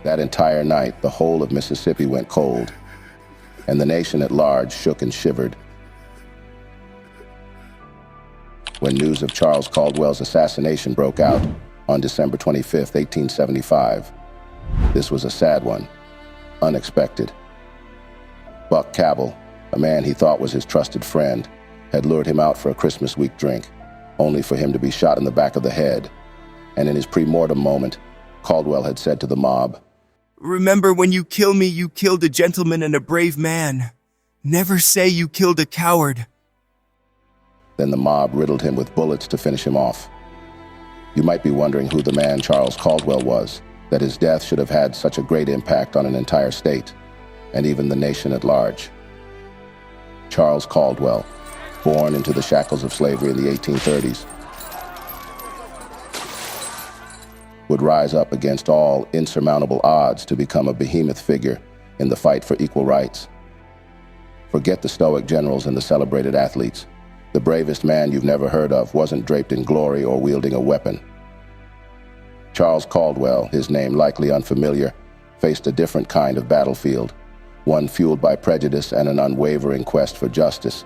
That entire night, the whole of Mississippi went cold, and the nation at large shook and shivered when news of Charles Caldwell's assassination broke out on December 25, 1875. This was a sad one, unexpected. Buck Cabell, a man he thought was his trusted friend, had lured him out for a Christmas week drink, only for him to be shot in the back of the head. And in his pre-mortem moment, Caldwell had said to the mob, "Remember, when you kill me, you killed a gentleman and a brave man. Never say you killed a coward." Then the mob riddled him with bullets to finish him off. You might be wondering who the man Charles Caldwell was, that his death should have had such a great impact on an entire state, and even the nation at large. Charles Caldwell, born into the shackles of slavery in the 1830s, would rise up against all insurmountable odds to become a behemoth figure in the fight for equal rights. Forget the stoic generals and the celebrated athletes. The bravest man you've never heard of wasn't draped in glory or wielding a weapon. Charles Caldwell, his name likely unfamiliar, faced a different kind of battlefield, one fueled by prejudice and an unwavering quest for justice.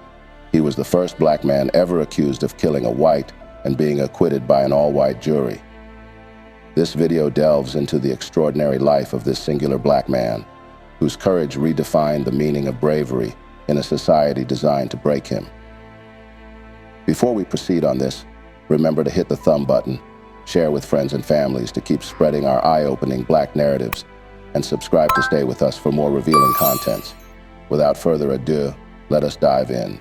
He was the first black man ever accused of killing a white and being acquitted by an all-white jury. This video delves into the extraordinary life of this singular black man, whose courage redefined the meaning of bravery in a society designed to break him. Before we proceed on this, remember to hit the thumb button, share with friends and families to keep spreading our eye-opening black narratives, and subscribe to stay with us for more revealing contents. Without further ado, let us dive in.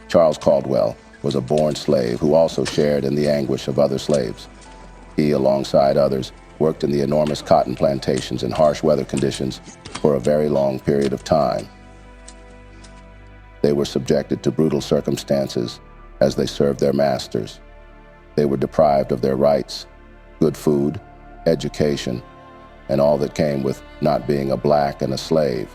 Charles Caldwell was a born slave who also shared in the anguish of other slaves. He, alongside others, worked in the enormous cotton plantations in harsh weather conditions for a very long period of time. They were subjected to brutal circumstances as they served their masters. They were deprived of their rights, good food, education, and all that came with not being a black and a slave.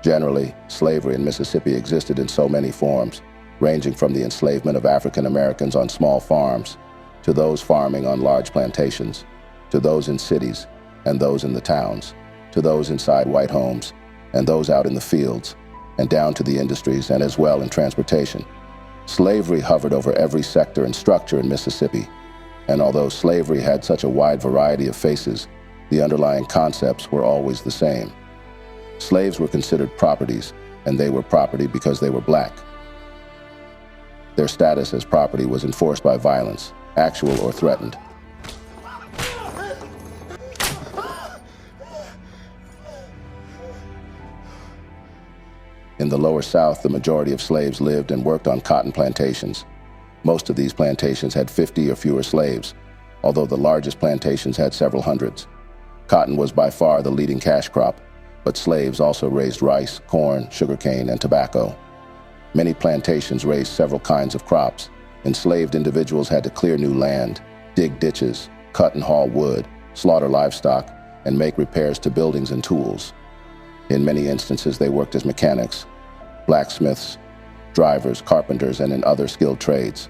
Generally, slavery in Mississippi existed in so many forms, ranging from the enslavement of African Americans on small farms, to those farming on large plantations, to those in cities and those in the towns, to those inside white homes and those out in the fields, and down to the industries and as well in transportation. Slavery hovered over every sector and structure in Mississippi, and although slavery had such a wide variety of faces, the underlying concepts were always the same. Slaves were considered properties, and they were property because they were black. Their status as property was enforced by violence, actual or threatened. In the lower South, the majority of slaves lived and worked on cotton plantations. Most of these plantations had 50 or fewer slaves, although the largest plantations had several hundreds. Cotton was by far the leading cash crop, but slaves also raised rice, corn, sugarcane, and tobacco. Many plantations raised several kinds of crops. Enslaved individuals had to clear new land, dig ditches, cut and haul wood, slaughter livestock, and make repairs to buildings and tools. In many instances, they worked as mechanics, blacksmiths, drivers, carpenters, and in other skilled trades.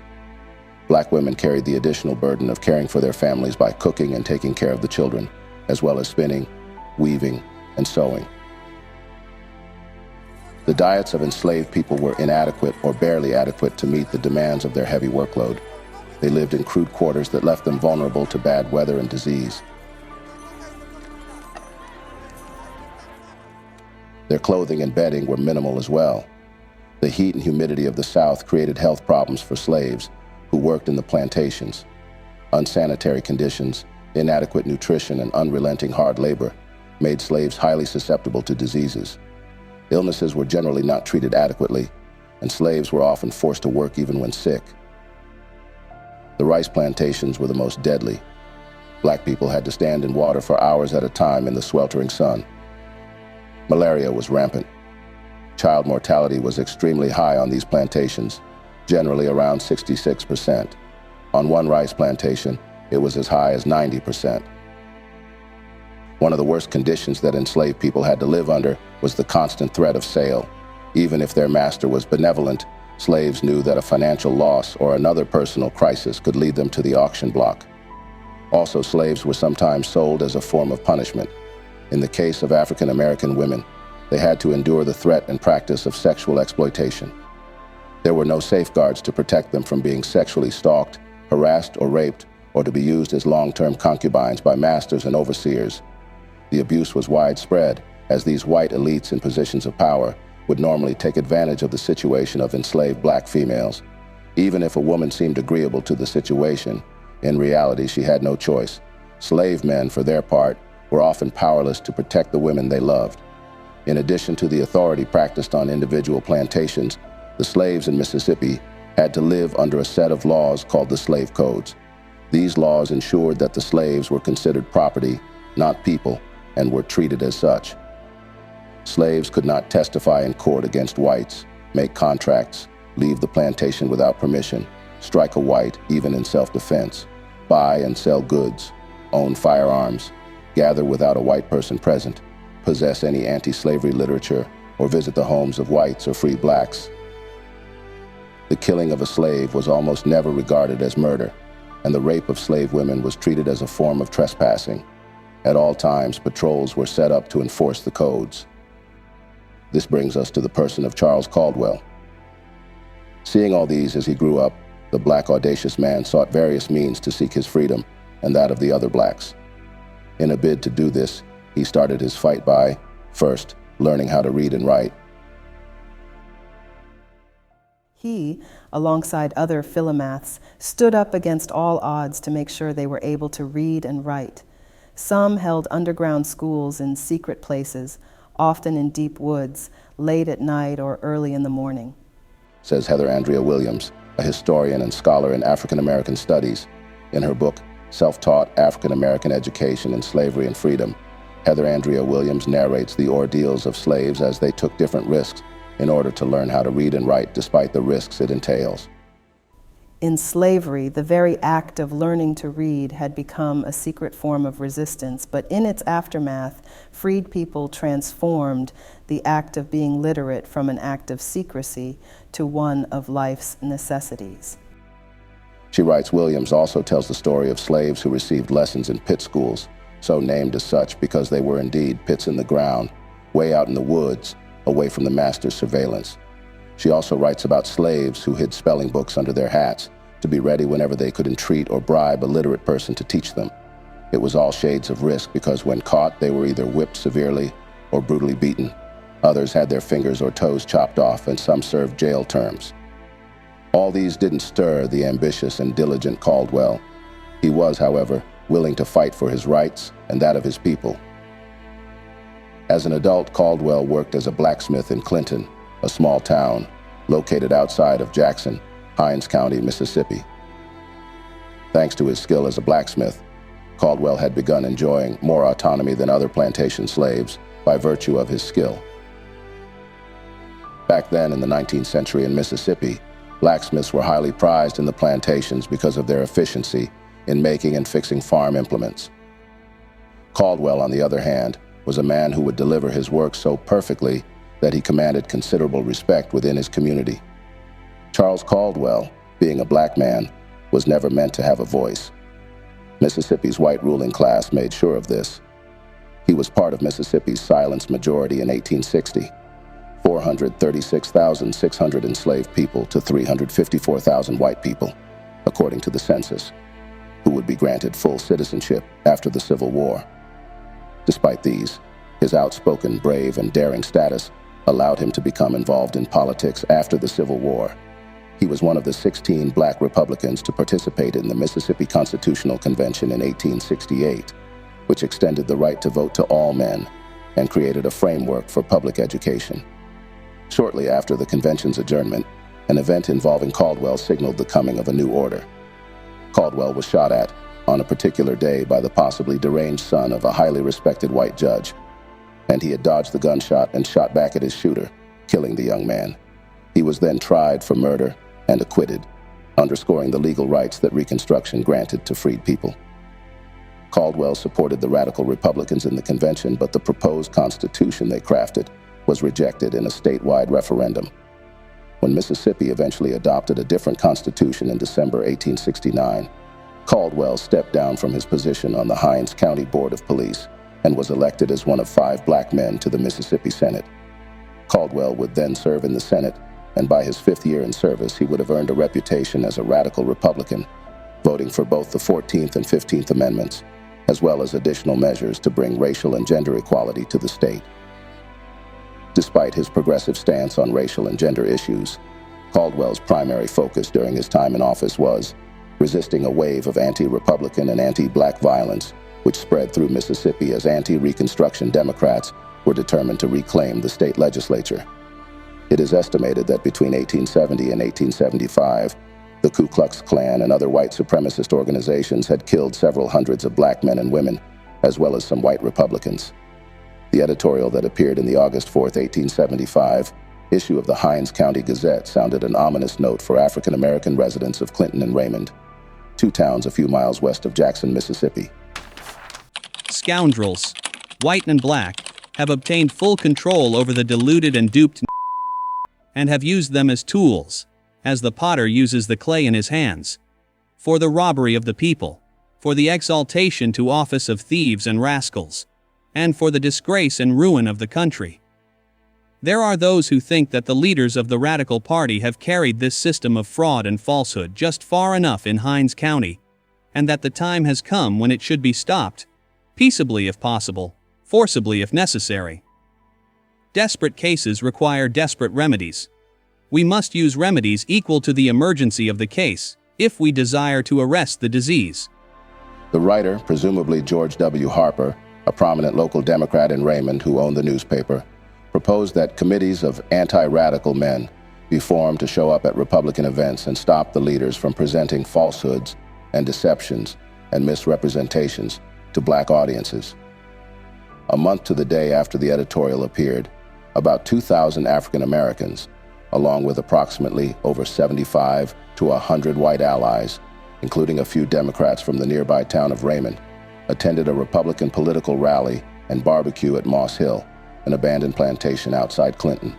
Black women carried the additional burden of caring for their families by cooking and taking care of the children, as well as spinning, weaving, and sewing. The diets of enslaved people were inadequate or barely adequate to meet the demands of their heavy workload. They lived in crude quarters that left them vulnerable to bad weather and disease. Their clothing and bedding were minimal as well. The heat and humidity of the South created health problems for slaves who worked in the plantations. Unsanitary conditions, inadequate nutrition, and unrelenting hard labor made slaves highly susceptible to diseases. Illnesses were generally not treated adequately, and slaves were often forced to work even when sick. The rice plantations were the most deadly. Black people had to stand in water for hours at a time in the sweltering sun. Malaria was rampant. Child mortality was extremely high on these plantations, generally around 66%. On one rice plantation, it was as high as 90%. One of the worst conditions that enslaved people had to live under was the constant threat of sale. Even if their master was benevolent, slaves knew that a financial loss or another personal crisis could lead them to the auction block. Also, slaves were sometimes sold as a form of punishment. In the case of African American women, they had to endure the threat and practice of sexual exploitation. There were no safeguards to protect them from being sexually stalked, harassed, or raped, or to be used as long-term concubines by masters and overseers. The abuse was widespread, as these white elites in positions of power would normally take advantage of the situation of enslaved black females. Even if a woman seemed agreeable to the situation, in reality she had no choice. Slave men, for their part, were often powerless to protect the women they loved. In addition to the authority practiced on individual plantations, the slaves in Mississippi had to live under a set of laws called the slave codes. These laws ensured that the slaves were considered property, not people, and were treated as such. Slaves could not testify in court against whites, make contracts, leave the plantation without permission, strike a white even in self-defense, buy and sell goods, own firearms, gather without a white person present, possess any anti-slavery literature, or visit the homes of whites or free blacks. The killing of a slave was almost never regarded as murder, and the rape of slave women was treated as a form of trespassing. At all times, patrols were set up to enforce the codes. This brings us to the person of Charles Caldwell. Seeing all these as he grew up, the black audacious man sought various means to seek his freedom and that of the other blacks. In a bid to do this, he started his fight by, first, learning how to read and write. He, alongside other philomaths, stood up against all odds to make sure they were able to read and write. Some held underground schools in secret places, often in deep woods, late at night or early in the morning. Says Heather Andrea Williams, a historian and scholar in African American studies. In her book, Self-Taught African American Education in Slavery and Freedom, Heather Andrea Williams narrates the ordeals of slaves as they took different risks in order to learn how to read and write despite the risks it entails. In slavery, the very act of learning to read had become a secret form of resistance, but in its aftermath, freed people transformed the act of being literate from an act of secrecy to one of life's necessities. She writes, Williams also tells the story of slaves who received lessons in pit schools, so named as such because they were indeed pits in the ground, way out in the woods, away from the master's surveillance. She also writes about slaves who hid spelling books under their hats to be ready whenever they could entreat or bribe a literate person to teach them. It was all shades of risk because when caught, they were either whipped severely or brutally beaten. Others had their fingers or toes chopped off, and some served jail terms. All these didn't stir the ambitious and diligent Caldwell. He was, however, willing to fight for his rights and that of his people. As an adult, Caldwell worked as a blacksmith in Clinton, a small town located outside of Jackson, Hinds County, Mississippi. Thanks to his skill as a blacksmith, Caldwell had begun enjoying more autonomy than other plantation slaves by virtue of his skill. Back then in the 19th century in Mississippi, blacksmiths were highly prized in the plantations because of their efficiency in making and fixing farm implements. Caldwell, on the other hand, was a man who would deliver his work so perfectly that he commanded considerable respect within his community. Charles Caldwell, being a black man, was never meant to have a voice. Mississippi's white ruling class made sure of this. He was part of Mississippi's silenced majority in 1860, 436,600 enslaved people to 354,000 white people, according to the census, who would be granted full citizenship after the Civil War. Despite these, his outspoken, brave, and daring status allowed him to become involved in politics after the Civil War. He was one of the 16 black Republicans to participate in the Mississippi Constitutional Convention in 1868, which extended the right to vote to all men and created a framework for public education. Shortly after the convention's adjournment, an event involving Caldwell signaled the coming of a new order. Caldwell was shot at on a particular day by the possibly deranged son of a highly respected white judge, and he had dodged the gunshot and shot back at his shooter, killing the young man. He was then tried for murder and acquitted, underscoring the legal rights that Reconstruction granted to freed people. Caldwell supported the radical Republicans in the convention, but the proposed constitution they crafted was rejected in a statewide referendum. When Mississippi eventually adopted a different constitution in December 1869, Caldwell stepped down from his position on the Hinds County Board of Police and was elected as one of 5 black men to the Mississippi Senate. Caldwell would then serve in the Senate, and by his 5th year in service, he would have earned a reputation as a radical Republican, voting for both the 14th and 15th Amendments, as well as additional measures to bring racial and gender equality to the state. Despite his progressive stance on racial and gender issues, Caldwell's primary focus during his time in office was resisting a wave of anti-Republican and anti-black violence which spread through Mississippi as anti-Reconstruction Democrats were determined to reclaim the state legislature. It is estimated that between 1870 and 1875, the Ku Klux Klan and other white supremacist organizations had killed several hundreds of black men and women, as well as some white Republicans. The editorial that appeared in the August 4, 1875, issue of the Hinds County Gazette sounded an ominous note for African American residents of Clinton and Raymond, 2 towns a few miles west of Jackson, Mississippi. Scoundrels, white and black, have obtained full control over the deluded and duped and have used them as tools, as the potter uses the clay in his hands, for the robbery of the people, for the exaltation to office of thieves and rascals, and for the disgrace and ruin of the country. There are those who think that the leaders of the Radical Party have carried this system of fraud and falsehood just far enough in Hinds County, and that the time has come when it should be stopped, peaceably if possible, forcibly if necessary. Desperate cases require desperate remedies. We must use remedies equal to the emergency of the case, if we desire to arrest the disease. The writer, presumably George W. Harper, a prominent local Democrat in Raymond who owned the newspaper, proposed that committees of anti-radical men be formed to show up at Republican events and stop the leaders from presenting falsehoods and deceptions and misrepresentations to black audiences. A month to the day after the editorial appeared, about 2,000 African Americans, along with approximately over 75 to 100 white allies, including a few Democrats from the nearby town of Raymond, attended a Republican political rally and barbecue at Moss Hill, an abandoned plantation outside Clinton.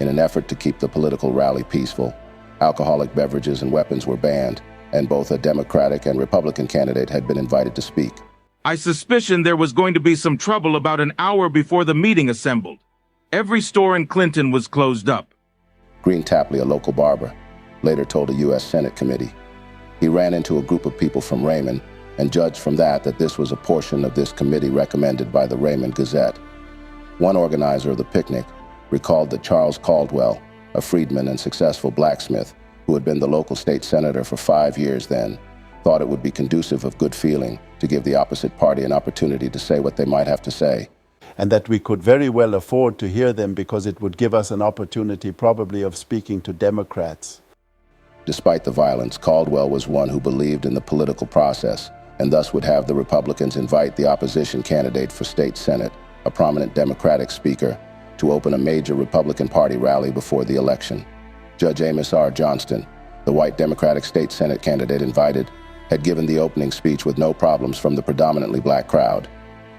In an effort to keep the political rally peaceful, alcoholic beverages and weapons were banned, and both a Democratic and Republican candidate had been invited to speak. I suspicion there was going to be some trouble about an hour before the meeting assembled. Every store in Clinton was closed up. Green Tapley, a local barber, later told a U.S. Senate committee. He ran into a group of people from Raymond and judged from that this was a portion of this committee recommended by the Raymond Gazette. One organizer of the picnic recalled that Charles Caldwell, a freedman and successful blacksmith who had been the local state senator for 5 years then, thought it would be conducive of good feeling to give the opposite party an opportunity to say what they might have to say. And that we could very well afford to hear them because it would give us an opportunity probably of speaking to Democrats. Despite the violence, Caldwell was one who believed in the political process and thus would have the Republicans invite the opposition candidate for state senate, a prominent Democratic speaker, to open a major Republican Party rally before the election. Judge Amos R. Johnston, the white Democratic state senate candidate invited, had given the opening speech with no problems from the predominantly black crowd.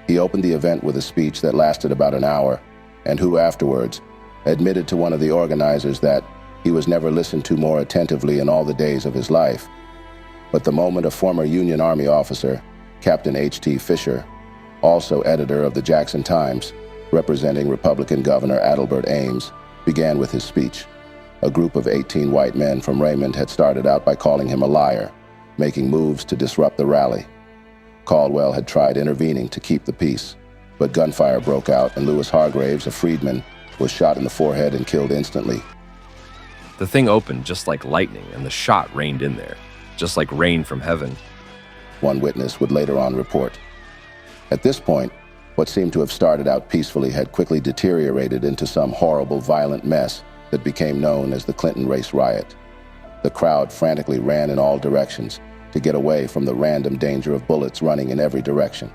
He opened the event with a speech that lasted about an hour, and who afterwards admitted to one of the organizers that he was never listened to more attentively in all the days of his life. But the moment a former Union Army officer, Captain H.T. Fisher, also editor of the Jackson Times, representing Republican Governor Adelbert Ames, began with his speech. A group of 18 white men from Raymond had started out by calling him a liar, making moves to disrupt the rally. Caldwell had tried intervening to keep the peace, but gunfire broke out and Lewis Hargraves, a freedman, was shot in the forehead and killed instantly. The thing opened just like lightning, and the shot rained in there, just like rain from heaven. One witness would later on report. At this point, what seemed to have started out peacefully had quickly deteriorated into some horrible, violent mess that became known as the Clinton race riot. The crowd frantically ran in all directions to get away from the random danger of bullets running in every direction.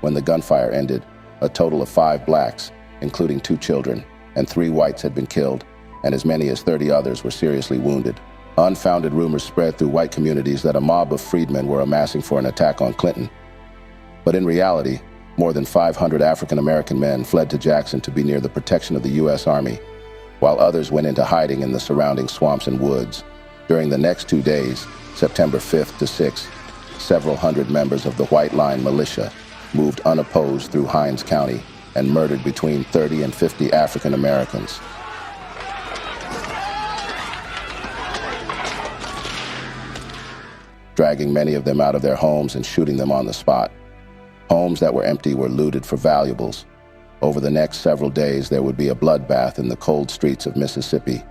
When the gunfire ended, a total of 5 blacks, including 2 children, and 3 whites had been killed, and as many as 30 others were seriously wounded. Unfounded rumors spread through white communities that a mob of freedmen were amassing for an attack on Clinton. But in reality, more than 500 African-American men fled to Jackson to be near the protection of the U.S. Army, while others went into hiding in the surrounding swamps and woods. During the next 2 days, September 5th to 6th, several hundred members of the White Line militia moved unopposed through Hinds County and murdered between 30 and 50 African Americans. Dragging many of them out of their homes and shooting them on the spot. Homes that were empty were looted for valuables. Over the next several days, there would be a bloodbath in the cold streets of Mississippi.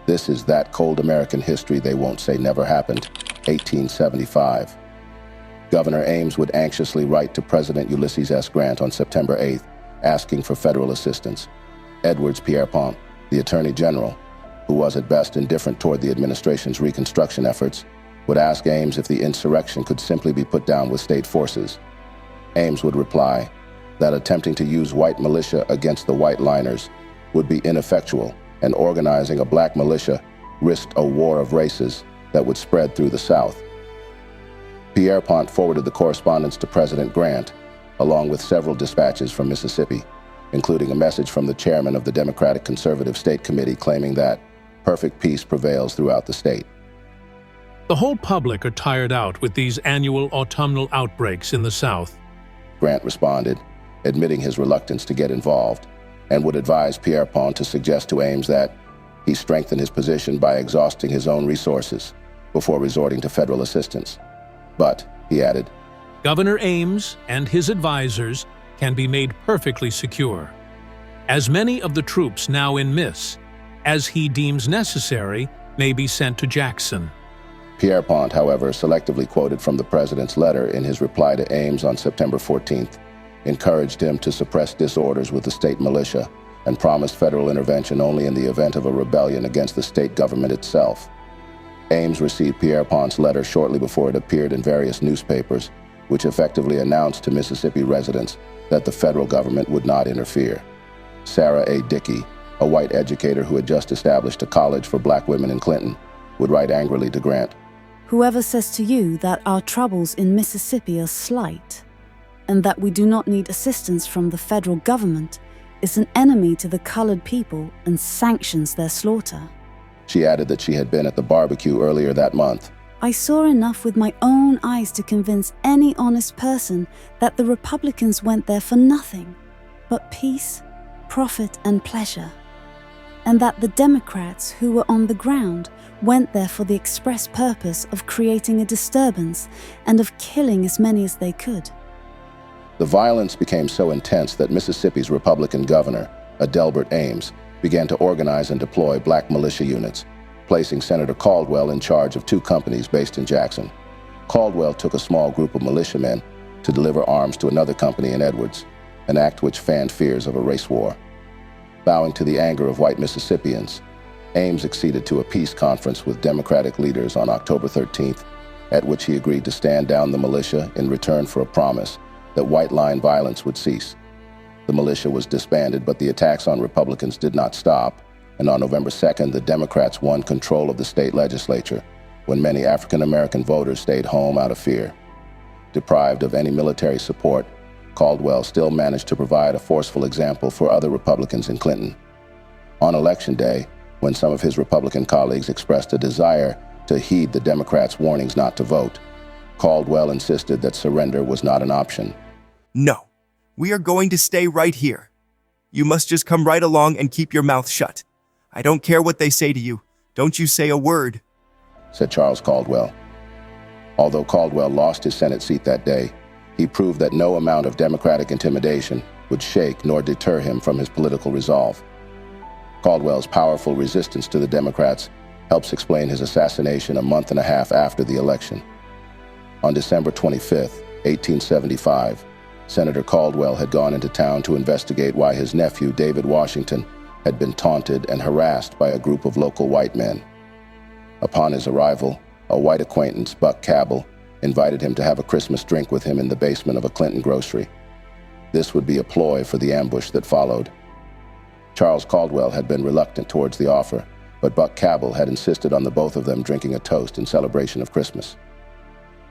This is that cold American history they won't say never happened, 1875. Governor Ames would anxiously write to President Ulysses S. Grant on September 8th, asking for federal assistance. Edwards Pierrepont, the Attorney General, who was at best indifferent toward the administration's reconstruction efforts, would ask Ames if the insurrection could simply be put down with state forces. Ames would reply that attempting to use white militia against the white liners would be ineffectual, and organizing a black militia risked a war of races that would spread through the South. Pierrepont forwarded the correspondence to President Grant, along with several dispatches from Mississippi, including a message from the chairman of the Democratic Conservative State Committee claiming that perfect peace prevails throughout the state. The whole public are tired out with these annual autumnal outbreaks in the South. Grant responded, admitting his reluctance to get involved, and would advise Pierrepont to suggest to Ames that he strengthen his position by exhausting his own resources before resorting to federal assistance. But, he added, Governor Ames and his advisors can be made perfectly secure. As many of the troops now in Miss, as he deems necessary, may be sent to Jackson. Pierrepont, however, selectively quoted from the president's letter in his reply to Ames on September 14th, encouraged him to suppress disorders with the state militia, and promised federal intervention only in the event of a rebellion against the state government itself. Ames received Pierrepont's letter shortly before it appeared in various newspapers, which effectively announced to Mississippi residents that the federal government would not interfere. Sarah A. Dickey, a white educator who had just established a college for black women in Clinton, would write angrily to Grant, "Whoever says to you that our troubles in Mississippi are slight, and that we do not need assistance from the federal government, is an enemy to the colored people and sanctions their slaughter." She added that she had been at the barbecue earlier that month. "I saw enough with my own eyes to convince any honest person that the Republicans went there for nothing but peace, profit, and pleasure, and that the Democrats who were on the ground went there for the express purpose of creating a disturbance and of killing as many as they could." The violence became so intense that Mississippi's Republican governor, Adelbert Ames, began to organize and deploy black militia units, placing Senator Caldwell in charge of 2 companies based in Jackson. Caldwell took a small group of militiamen to deliver arms to another company in Edwards, an act which fanned fears of a race war. Bowing to the anger of white Mississippians, Ames acceded to a peace conference with Democratic leaders on October 13th, at which he agreed to stand down the militia in return for a promise that white line violence would cease. The militia was disbanded, but the attacks on Republicans did not stop, and on November 2nd, the Democrats won control of the state legislature, when many African-American voters stayed home out of fear. Deprived of any military support, Caldwell still managed to provide a forceful example for other Republicans in Clinton. On Election Day, when some of his Republican colleagues expressed a desire to heed the Democrats' warnings not to vote, Caldwell insisted that surrender was not an option. No, we are going to stay right here. You must just come right along and keep your mouth shut. I don't care what they say to you. Don't you say a word," said Charles Caldwell. Although Caldwell lost his Senate seat that day, he proved that no amount of Democratic intimidation would shake nor deter him from his political resolve. Caldwell's powerful resistance to the Democrats helps explain his assassination a month and a half after the election. On December 25th, 1875, Senator Caldwell had gone into town to investigate why his nephew, David Washington, had been taunted and harassed by a group of local white men. Upon his arrival, a white acquaintance, Buck Cabell, invited him to have a Christmas drink with him in the basement of a Clinton grocery. This would be a ploy for the ambush that followed. Charles Caldwell had been reluctant towards the offer, but Buck Cabell had insisted on the both of them drinking a toast in celebration of Christmas.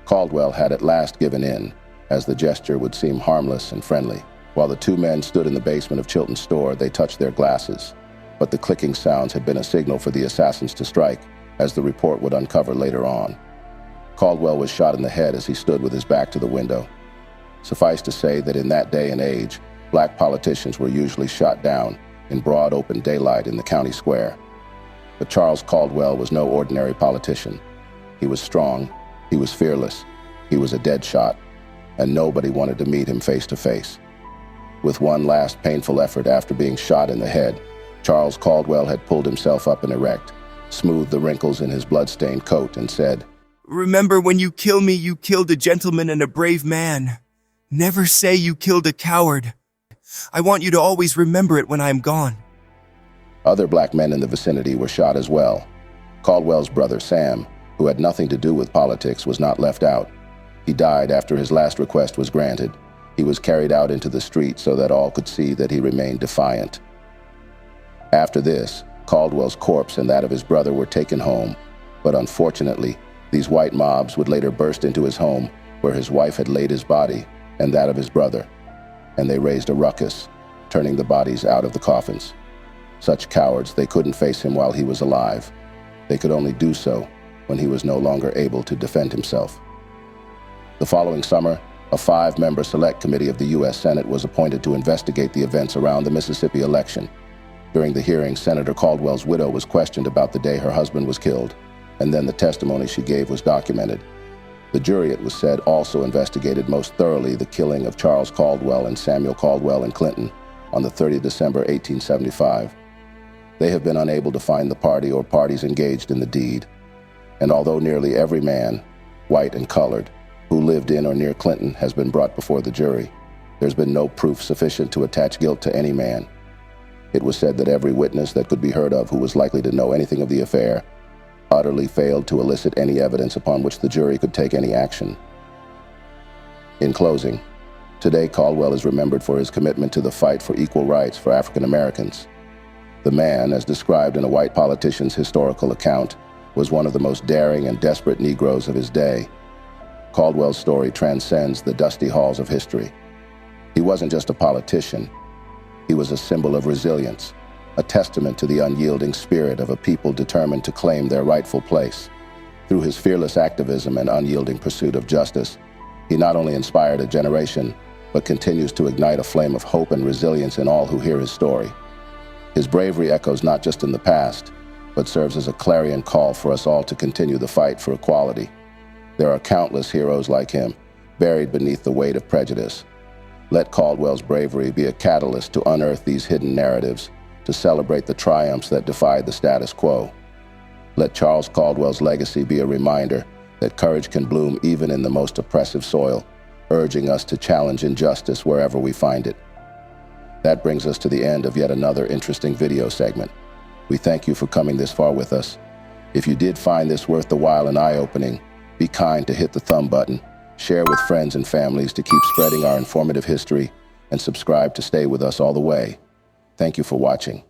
Caldwell had at last given in, as the gesture would seem harmless and friendly. While the two men stood in the basement of Chilton's store, they touched their glasses, but the clicking sounds had been a signal for the assassins to strike, as the report would uncover later on. Caldwell was shot in the head as he stood with his back to the window. Suffice to say that in that day and age, black politicians were usually shot down in broad open daylight in the county square. But Charles Caldwell was no ordinary politician. He was strong, he was fearless, he was a dead shot, and nobody wanted to meet him face to face. With one last painful effort after being shot in the head, Charles Caldwell had pulled himself up and erect, smoothed the wrinkles in his blood-stained coat, and said, "Remember, when you kill me, you killed a gentleman and a brave man. Never say you killed a coward. I want you to always remember it when I am gone." Other black men in the vicinity were shot as well. Caldwell's brother Sam, who had nothing to do with politics, was not left out. He died after his last request was granted. He was carried out into the street so that all could see that he remained defiant. After this, Caldwell's corpse and that of his brother were taken home, but unfortunately, these white mobs would later burst into his home where his wife had laid his body and that of his brother, and they raised a ruckus, turning the bodies out of the coffins. Such cowards, they couldn't face him while he was alive. They could only do so when he was no longer able to defend himself. The following summer, a 5-member select committee of the U.S. Senate was appointed to investigate the events around the Mississippi election. During the hearing, Senator Caldwell's widow was questioned about the day her husband was killed, and then the testimony she gave was documented. The jury, it was said, also investigated most thoroughly the killing of Charles Caldwell and Samuel Caldwell in Clinton on the 30th of December, 1875. They have been unable to find the party or parties engaged in the deed, and although nearly every man, white and colored, who lived in or near Clinton has been brought before the jury, there's been no proof sufficient to attach guilt to any man. It was said that every witness that could be heard of who was likely to know anything of the affair utterly failed to elicit any evidence upon which the jury could take any action. In closing, today Caldwell is remembered for his commitment to the fight for equal rights for African Americans. The man, as described in a white politician's historical account, was one of the most daring and desperate Negroes of his day. Caldwell's story transcends the dusty halls of history. He wasn't just a politician. He was a symbol of resilience, a testament to the unyielding spirit of a people determined to claim their rightful place. Through his fearless activism and unyielding pursuit of justice, he not only inspired a generation, but continues to ignite a flame of hope and resilience in all who hear his story. His bravery echoes not just in the past, but serves as a clarion call for us all to continue the fight for equality. There are countless heroes like him, buried beneath the weight of prejudice. Let Caldwell's bravery be a catalyst to unearth these hidden narratives, to celebrate the triumphs that defied the status quo. Let Charles Caldwell's legacy be a reminder that courage can bloom even in the most oppressive soil, urging us to challenge injustice wherever we find it. That brings us to the end of yet another interesting video segment. We thank you for coming this far with us. If you did find this worth the while and eye-opening, be kind to hit the thumb button, share with friends and families to keep spreading our informative history, and subscribe to stay with us all the way. Thank you for watching.